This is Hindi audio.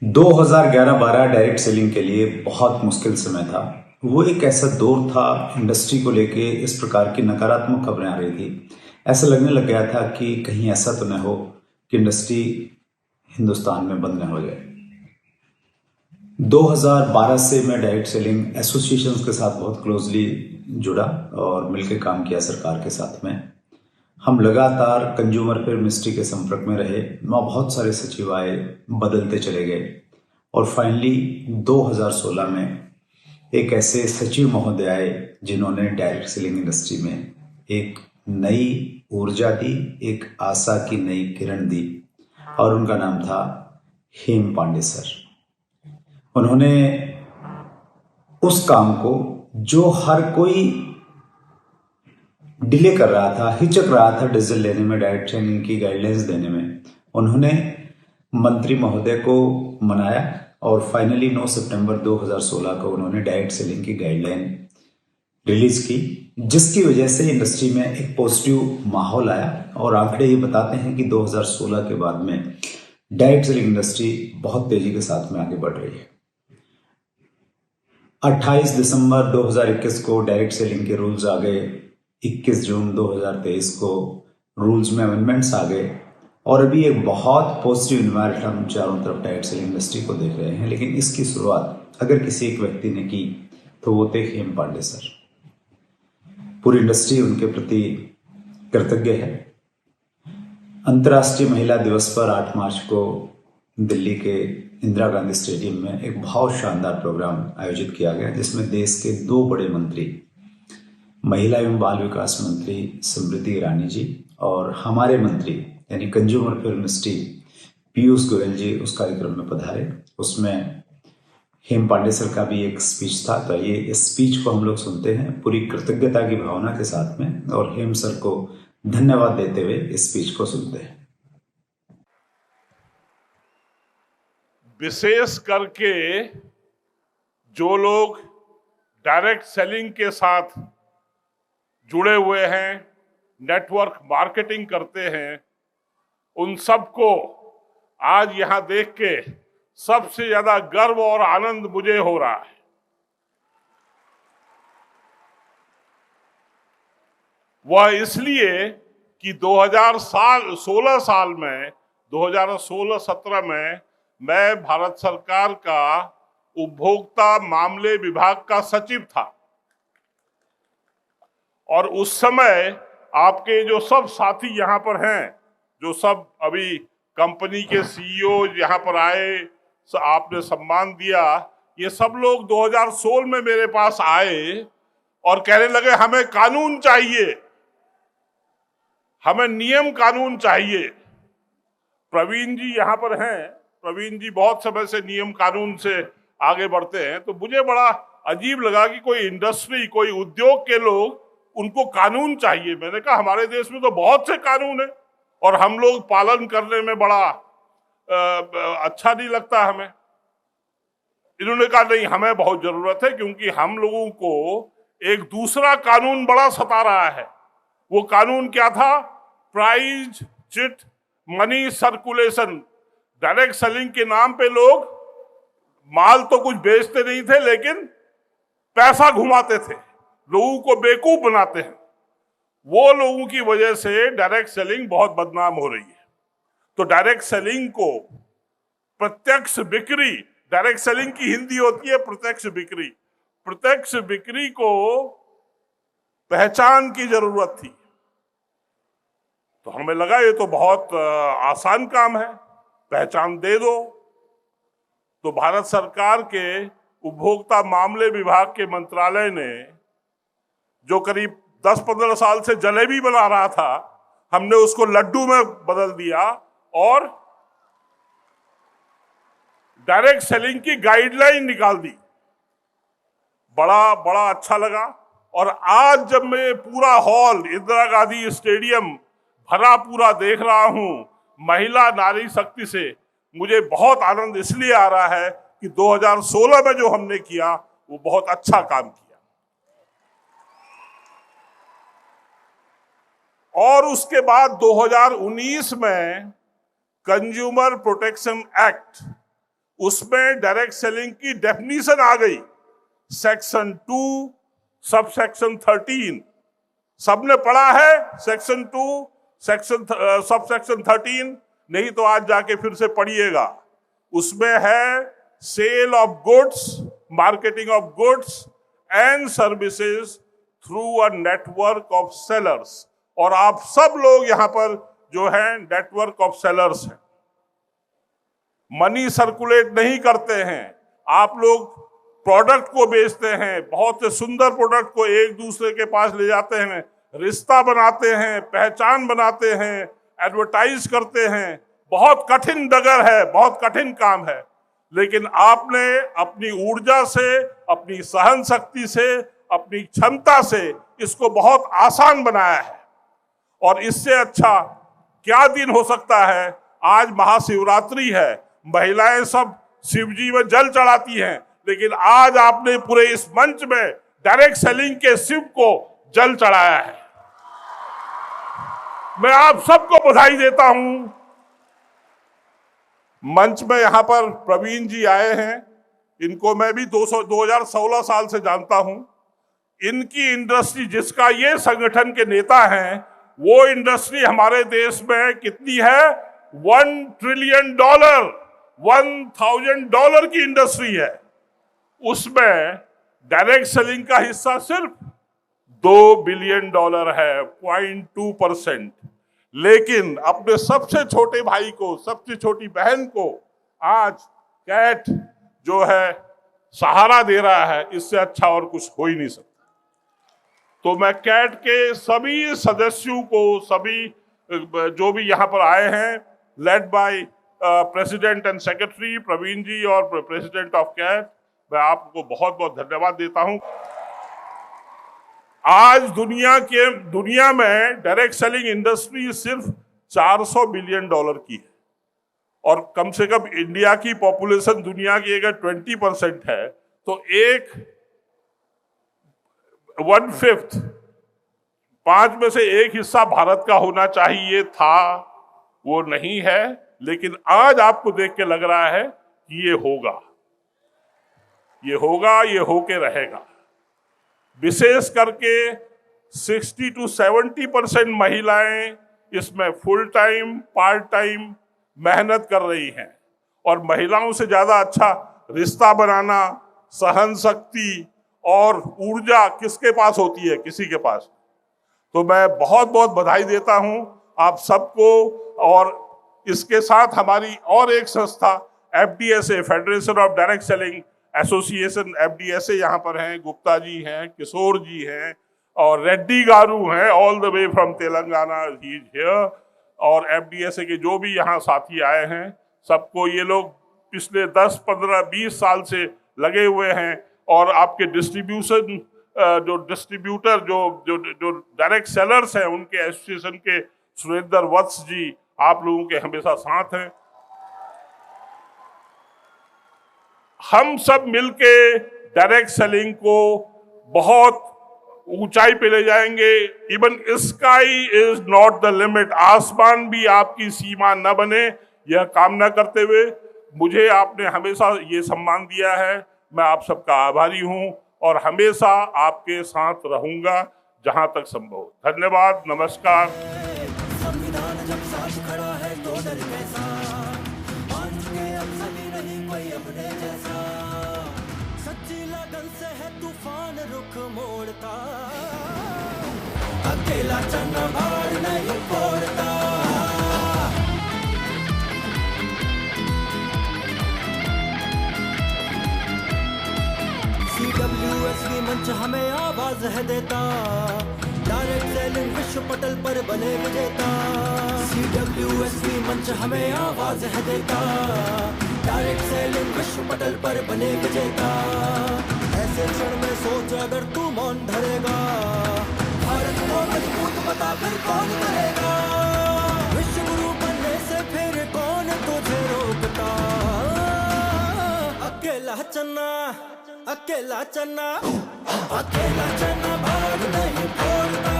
2011-12 डायरेक्ट सेलिंग के लिए बहुत मुश्किल समय था। वो एक ऐसा दौर था, इंडस्ट्री को लेके इस प्रकार की नकारात्मक खबरें आ रही थी। ऐसा लगने लग गया था कि कहीं ऐसा तो न हो कि इंडस्ट्री हिंदुस्तान में बंद न हो जाए। 2012 से मैं डायरेक्ट सेलिंग एसोसिएशंस के साथ बहुत क्लोजली जुड़ा और मिलकर काम किया सरकार के साथ में। हम लगातार कंज्यूमर अफेयर मिनिस्ट्री के संपर्क में रहे। वहाँ बहुत सारे सचिव आए, बदलते चले गए और फाइनली 2016 में एक ऐसे सचिव महोदय आए जिन्होंने डायरेक्ट सेलिंग इंडस्ट्री में एक नई ऊर्जा दी, एक आशा की नई किरण दी और उनका नाम था हेम पांडे सर। उन्होंने उस काम को जो हर कोई डिले कर रहा था, हिचक रहा था डिसीजन लेने में, डायरेक्ट सेलिंग की गाइडलाइंस देने में, उन्होंने मंत्री महोदय को मनाया और फाइनली 9 सितंबर 2016 को उन्होंने डायरेक्ट सेलिंग की गाइडलाइन रिलीज की, जिसकी वजह से इंडस्ट्री में एक पॉजिटिव माहौल आया। और आंकड़े ये बताते हैं कि 2016 के बाद में डायरेक्ट सेलिंग इंडस्ट्री बहुत तेजी के साथ में आगे बढ़ रही है। 28 दिसंबर 2021 को डायरेक्ट सेलिंग के रूल्स आ गए। 21 जून 2023 को रूल्स में अमेंडमेंट्स आ गए और अभी एक बहुत पॉजिटिव इन्वायरमेंट हम चारों तरफ डायरेक्ट सेलिंग इंडस्ट्री को देख रहे हैं। लेकिन इसकी शुरुआत अगर किसी एक व्यक्ति ने की तो वो थे हेम पांडे सर। पूरी इंडस्ट्री उनके प्रति कृतज्ञ है। अंतर्राष्ट्रीय महिला दिवस पर 8 मार्च को दिल्ली के इंदिरा गांधी स्टेडियम में एक बहुत शानदार प्रोग्राम आयोजित किया गया, जिसमें देश के 2 बड़े मंत्री, महिला एवं बाल विकास मंत्री स्मृति ईरानी जी और हमारे मंत्री यानी consumer affair ministry Piyush Goyal ji उस कार्यक्रम में पधारे। उसमें हेम पांडे सर का भी एक स्पीच था। तो ये इस स्पीच को हम लोग सुनते हैं पूरी कृतज्ञता की भावना के साथ में और हेम सर को धन्यवाद देते हुए इस स्पीच को सुनते हैं। विशेष करके जो लोग डायरेक्ट सेलिंग के साथ जुड़े हुए हैं, नेटवर्क मार्केटिंग करते हैं, उन सबको आज यहां देख के सबसे ज्यादा गर्व और आनंद मुझे हो रहा है। वह इसलिए कि 2016-17 में मैं भारत सरकार का उपभोक्ता मामले विभाग का सचिव था और उस समय आपके जो सब साथी यहाँ पर हैं, जो सब अभी कंपनी के सीईओ यहाँ पर आए, आपने सम्मान दिया, ये सब लोग 2016 में मेरे पास आए और कहने लगे हमें कानून चाहिए, हमें नियम कानून चाहिए। प्रवीण जी यहाँ पर हैं, प्रवीण जी बहुत समय से नियम कानून से आगे बढ़ते हैं। तो मुझे बड़ा अजीब लगा कि कोई इंडस्ट्री, कोई उद्योग के लोग, उनको कानून चाहिए। मैंने कहा हमारे देश में तो बहुत से कानून है और हम लोग पालन करने में बड़ा अच्छा नहीं लगता हमें। इन्होंने कहा नहीं, हमें बहुत जरूरत है, क्योंकि हम लोगों को एक दूसरा कानून बड़ा सता रहा है। वो कानून क्या था? Price chit money circulation. Direct selling के नाम पे लोग माल तो कुछ बेचते नहीं थे, लेकिन पैसा घुमाते थे, लोगों को बेवकूफ बनाते हैं। वो लोगों की वजह से डायरेक्ट सेलिंग बहुत बदनाम हो रही है। तो डायरेक्ट सेलिंग को प्रत्यक्ष बिक्री, डायरेक्ट सेलिंग की हिंदी होती है प्रत्यक्ष बिक्री, प्रत्यक्ष बिक्री को पहचान की जरूरत थी। तो हमें लगा ये तो बहुत आसान काम है, पहचान दे दो। तो भारत सरकार के उपभोक्ता मामले विभाग के मंत्रालय ने, जो करीब 10-15 साल से जलेबी बना रहा था, हमने उसको लड्डू में बदल दिया और डायरेक्ट सेलिंग की गाइडलाइन निकाल दी। बड़ा बड़ा अच्छा लगा। और आज जब मैं पूरा हॉल इंदिरा गांधी स्टेडियम भरा पूरा देख रहा हूं महिला नारी शक्ति से, मुझे बहुत आनंद इसलिए आ रहा है कि 2016 में जो हमने किया वो बहुत अच्छा काम किया। और उसके बाद 2019 में कंज्यूमर प्रोटेक्शन एक्ट उसमें डायरेक्ट सेलिंग की डेफिनीशन आ गई, सेक्शन 2 सब सेक्शन 13। सबने पढ़ा है सेक्शन 2 सेक्शन सब सेक्शन 13? नहीं तो आज जाके फिर से पढ़िएगा। उसमें है sale of goods, marketing of goods and services through a network of sellers. और आप सब लोग यहां पर जो है नेटवर्क ऑफ सेलर्स हैं। मनी सर्कुलेट नहीं करते हैं, आप लोग प्रोडक्ट को बेचते हैं, बहुत से सुंदर प्रोडक्ट को एक दूसरे के पास ले जाते हैं, रिश्ता बनाते हैं, पहचान बनाते हैं, एडवर्टाइज करते हैं। बहुत कठिन डगर है, बहुत कठिन काम है, लेकिन आपने अपनी ऊर्जा से, अपनी सहन शक्ति से, अपनी क्षमता से इसको बहुत आसान बनाया है। और इससे अच्छा क्या दिन हो सकता है? आज महाशिवरात्रि है, महिलाएं सब शिवजी में जल चढ़ाती हैं, लेकिन आज आपने पूरे इस मंच में डायरेक्ट सेलिंग के शिव को जल चढ़ाया है। मैं आप सबको बधाई देता हूं। मंच में यहां पर प्रवीण जी आए हैं, इनको मैं भी 2016 साल से जानता हूं। इनकी इंडस्ट्री, जिसका ये संगठन के नेता हैं, वो इंडस्ट्री हमारे देश में कितनी है? $1 ट्रिलियन, $1,000 की इंडस्ट्री है। उसमें डायरेक्ट सेलिंग का हिस्सा सिर्फ $2 बिलियन है, 0.2%। लेकिन अपने सबसे छोटे भाई को, सबसे छोटी बहन को आज कैट जो है सहारा दे रहा है। इससे अच्छा और कुछ हो ही नहीं सकता। तो मैं कैट के सभी सदस्यों को, सभी जो भी यहां पर आए हैं, led by president and secretary Praveen ji और प्रेसिडेंट ऑफ कैट, मैं आपको बहुत बहुत धन्यवाद देता हूं। आज दुनिया में डायरेक्ट सेलिंग इंडस्ट्री सिर्फ $400 बिलियन की है, और कम से कम इंडिया की पॉपुलेशन दुनिया की अगर 20% है, तो 1/5, 5 में से 1 हिस्सा भारत का होना चाहिए था, वो नहीं है। लेकिन आज आपको देख के लग रहा है कि ये होगा, ये होके रहेगा। विशेष करके 60 to 70% महिलाएं इसमें फुल टाइम, पार्ट टाइम मेहनत कर रही हैं। और महिलाओं से ज्यादा अच्छा रिश्ता बनाना, सहन शक्ति और ऊर्जा किसके पास होती है? किसी के पास। तो मैं बहुत बहुत बधाई देता हूं आप सबको। और इसके साथ हमारी और एक संस्था FDSA, federation of direct selling association, FDSA यहाँ पर हैं, गुप्ता जी हैं, किशोर जी हैं, और रेड्डी गारू हैं, all the way from Telangana, he is here. और FDSA के जो भी यहाँ साथी आए हैं, सबको, ये लोग पिछले 10, 15, 20 साल से लगे हुए हैं। और आपके डिस्ट्रीब्यूटर जो डायरेक्ट सेलर्स हैं, उनके एसोसिएशन के सुरेंद्र वत्स जी आप लोगों के हमेशा साथ हैं। हम सब मिलके डायरेक्ट सेलिंग को बहुत ऊंचाई पे ले जाएंगे। Even sky is not the limit, आसमान भी आपकी सीमा न बने, यह कामना करते हुए मुझे आपने हमेशा ये सम्मान दिया है। मैं आप सबका आभारी हूं और हमेशा आपके साथ रहूंगा जहां तक संभव हो। धन्यवाद, नमस्कार। संविधान जब साथ खड़ा है तो डर कैसा, मान चुके अब सभी नहीं कोई अपने जैसा, सच्ची लगन से है तूफान रुख मोड़ता, अकेला चन्ना भार नहीं फोड़ता। CWSV मंच हमें आवाज है देता, डायरेक्ट सेलिंग विश्व पटल पर बने विजेता। CWSV मंच हमें आवाज है देता, डायरेक्ट सेलिंग विश्व पटल पर बने विजेता। ऐसे क्षण में सोच अगर तू मौन धरेगा, भारत को मजबूत बता फिर कौन करेगा, विश्व गुरु बनने से फिर कौन तुझे रोकता। अकेला चन्ना, अकेला चन्ना, अकेला चन्ना भाग नहीं फोड़ता।